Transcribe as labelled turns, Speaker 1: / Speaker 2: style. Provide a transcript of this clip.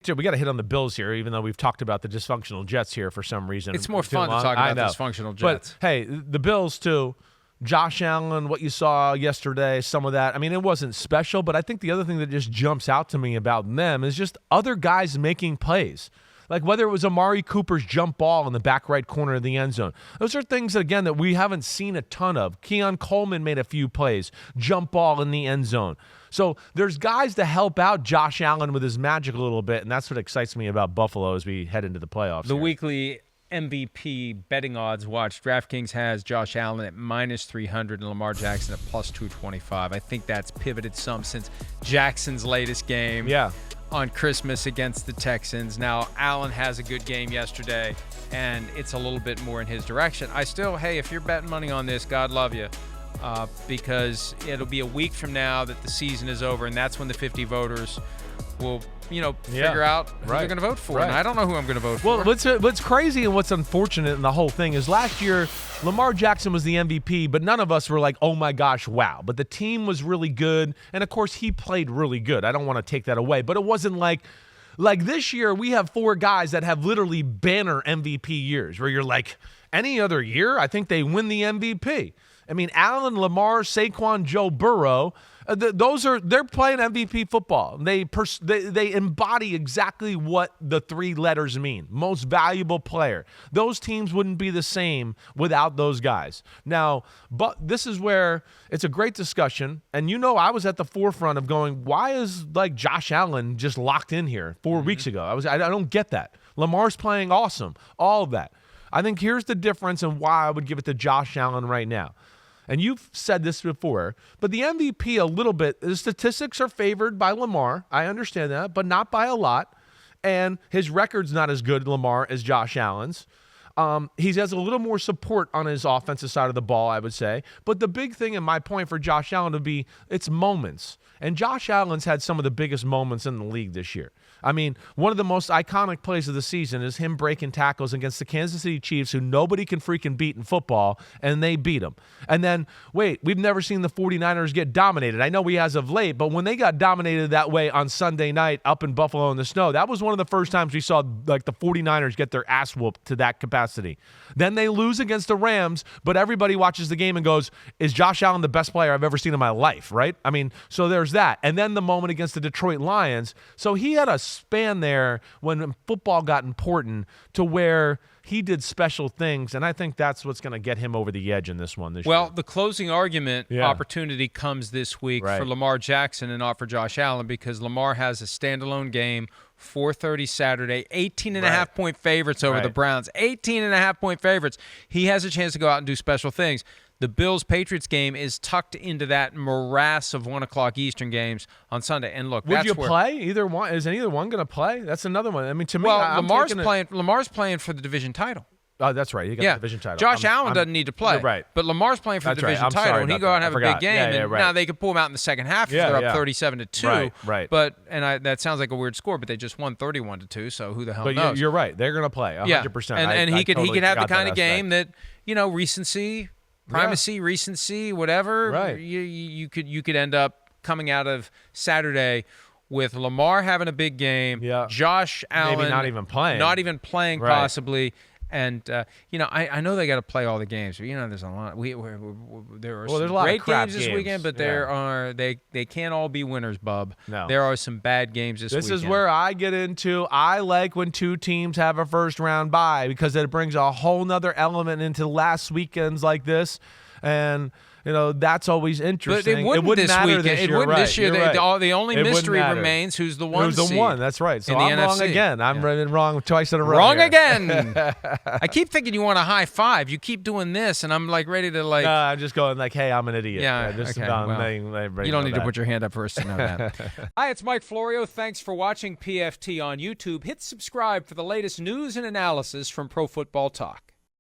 Speaker 1: Dude, we got to hit on the Bills here, even though we've talked about the dysfunctional Jets here for some reason.
Speaker 2: It's more fun to talk about dysfunctional Jets.
Speaker 1: But, hey, the Bills, too. Josh Allen, what you saw yesterday, some of that. I mean, it wasn't special, but I think the other thing that just jumps out to me about them is just other guys making plays. Like whether it was Amari Cooper's jump ball in the back right corner of the end zone. Those are things, again, that we haven't seen a ton of. Keon Coleman made a few plays, jump ball in the end zone. So there's guys to help out Josh Allen with his magic a little bit, and that's what excites me about Buffalo as we head into the playoffs.
Speaker 2: The weekly MVP betting odds watch. DraftKings has Josh Allen at -300 and Lamar Jackson at +225. I think that's pivoted some since Jackson's latest game on Christmas against the Texans. Now, Allen has a good game yesterday, and it's a little bit more in his direction. I still, hey, if you're betting money on this, God love you, because it'll be a week from now that the season is over, and that's when the 50 voters will figure out who they're going to vote for. And I don't know who I'm going to vote for.
Speaker 1: Well, what's crazy and what's unfortunate in the whole thing is last year, Lamar Jackson was the MVP, but none of us were like, oh my gosh, wow. But the team was really good, and of course, he played really good. I don't want to take that away, but it wasn't like this year, we have 4 guys that have literally banner MVP years where you're like, any other year, I think they win the MVP. I mean, Allen, Lamar, Saquon, Joe Burrow, they're playing MVP football. They embody exactly what the 3 letters mean. Most valuable player. Those teams wouldn't be the same without those guys. Now, but this is where it's a great discussion. And I was at the forefront of going, why is Josh Allen just locked in here 4 weeks ago? I don't get that. Lamar's playing awesome. All of that. I think here's the difference and why I would give it to Josh Allen right now. And you've said this before, but the MVP a little bit, the statistics are favored by Lamar. I understand that, but not by a lot. And his record's not as good, Lamar, as Josh Allen's. He has a little more support on his offensive side of the ball, I would say. But the big thing in my point for Josh Allen would be it's moments. And Josh Allen's had some of the biggest moments in the league this year. I mean, one of the most iconic plays of the season is him breaking tackles against the Kansas City Chiefs, who nobody can freaking beat in football, and they beat them. And then, we've never seen the 49ers get dominated. I know we as of late, but when they got dominated that way on Sunday night up in Buffalo in the snow, that was one of the first times we saw the 49ers get their ass whooped to that capacity. Then they lose against the Rams, but everybody watches the game and goes, is Josh Allen the best player I've ever seen in my life, right? I mean, so there's that. And then the moment against the Detroit Lions. So he had a span there when football got important to where he did special things, and I think that's what's going to get him over the edge in this one this year.
Speaker 2: Well, the closing argument opportunity comes this week for Lamar Jackson and not for Josh Allen, because Lamar has a standalone game, 4:30 Saturday, 18.5-point favorites over the Browns. 18.5-point favorites. He has a chance to go out and do special things. The Bills-Patriots game is tucked into that morass of 1 o'clock Eastern games on Sunday. And look,
Speaker 1: would you play either one? Is either one going to play? That's another one. I mean, to me,
Speaker 2: Lamar's playing for the division title.
Speaker 1: Oh, that's right. He got the division title.
Speaker 2: Josh Allen doesn't need to play.
Speaker 1: Right.
Speaker 2: But Lamar's playing for the division title, and he go out and have a big game. Now they could pull him out in the second half if they're up 37-2.
Speaker 1: Right.
Speaker 2: But that sounds like a weird score, but they just won 31-2. So who the hell knows?
Speaker 1: But you're right. They're going to play 100%.
Speaker 2: And he could have the kind of game that recency. Primacy, recency, whatever.
Speaker 1: Right.
Speaker 2: You could end up coming out of Saturday with Lamar having a big game, Josh Allen
Speaker 1: maybe not even playing,
Speaker 2: possibly. And I know they got to play all the games, but there's a lot. There are some great games this weekend, but they can't all be winners, bub.
Speaker 1: No.
Speaker 2: There are some bad games this weekend.
Speaker 1: This is where I get into. I like when 2 teams have a first round bye because it brings a whole nother element into last weekends like this, and that's always interesting.
Speaker 2: But it wouldn't
Speaker 1: matter
Speaker 2: this weekend.
Speaker 1: This year.
Speaker 2: It wouldn't this year.
Speaker 1: The
Speaker 2: only mystery remains who's the one.
Speaker 1: Who's the one? That's right. So I'm wrong again. I'm wrong twice in a row.
Speaker 2: Wrong again. I keep thinking you want a high five. You keep doing this, and I'm ready to
Speaker 1: I'm just going hey, I'm an idiot.
Speaker 2: Yeah. You don't need to put your hand up first to know that. Hi, it's Mike Florio. Thanks for watching PFT on YouTube. Hit subscribe for the latest news and analysis from Pro Football Talk.